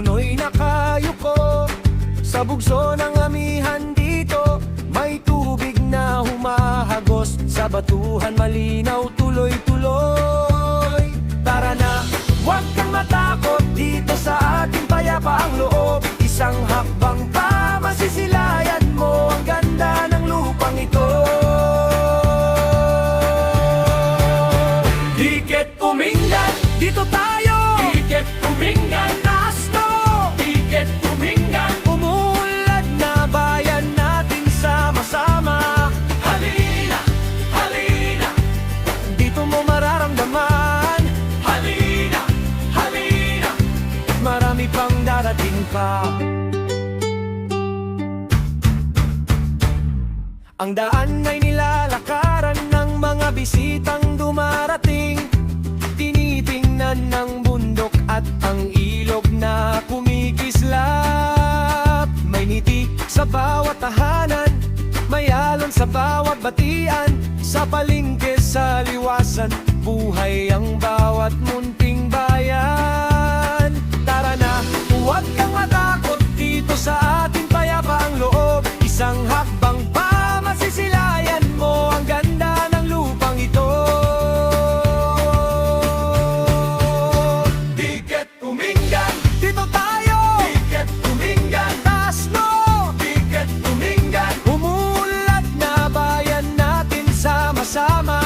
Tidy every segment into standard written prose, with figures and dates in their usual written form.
puno'y nakayuko sa bugso ng amihan dito. May tubig na humahagos sa batuhan, malinaw tuloy-tuloy. Tara na, huwag kang matakot, dito sa ating payapaang loob. Isang hakbang pa, masisilayan mo ang ganda ng lupang ito. Tiket Umingan, dito tayo. Tiket Umingan, Asto. Tiket Umingan, umuunlad na bayan natin sama-sama. Halina, halina, dito mo mararamdaman. Halina, halina, marami pang darating pa. Ang daan ay nilalakaran ng mga bisitang dumarating. Tinitingnan ng bundok at ang ilog na kumikislap. May ngiti sa bawat tahanan, may alon sa bawat batian. Sa palengke, sa liwasan, buhay ang bawat munting bayan. Tara na, huwag kang matakot, dito sa ating payapaang loob. Isang hakbang pa, masisilayan mo ang ganda ng lupang ito. Tiket Umingan, dito tayo. Tiket Umingan, Tasno. Tiket Umingan, umuunlad na bayan natin sama-sama.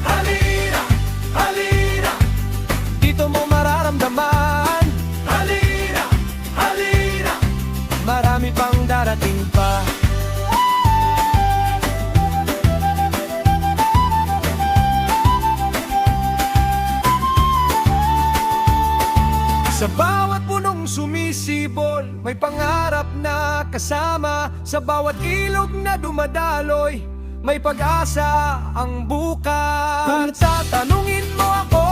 Halina, halina, dito mo mararamdaman. Halina, halina, marami pang darating pa. Sa bawat punong sumisibol, may pangarap na kasama. Sa bawat ilog na dumadaloy, may pag-asa ang bukas. Kung tatanungin mo ako,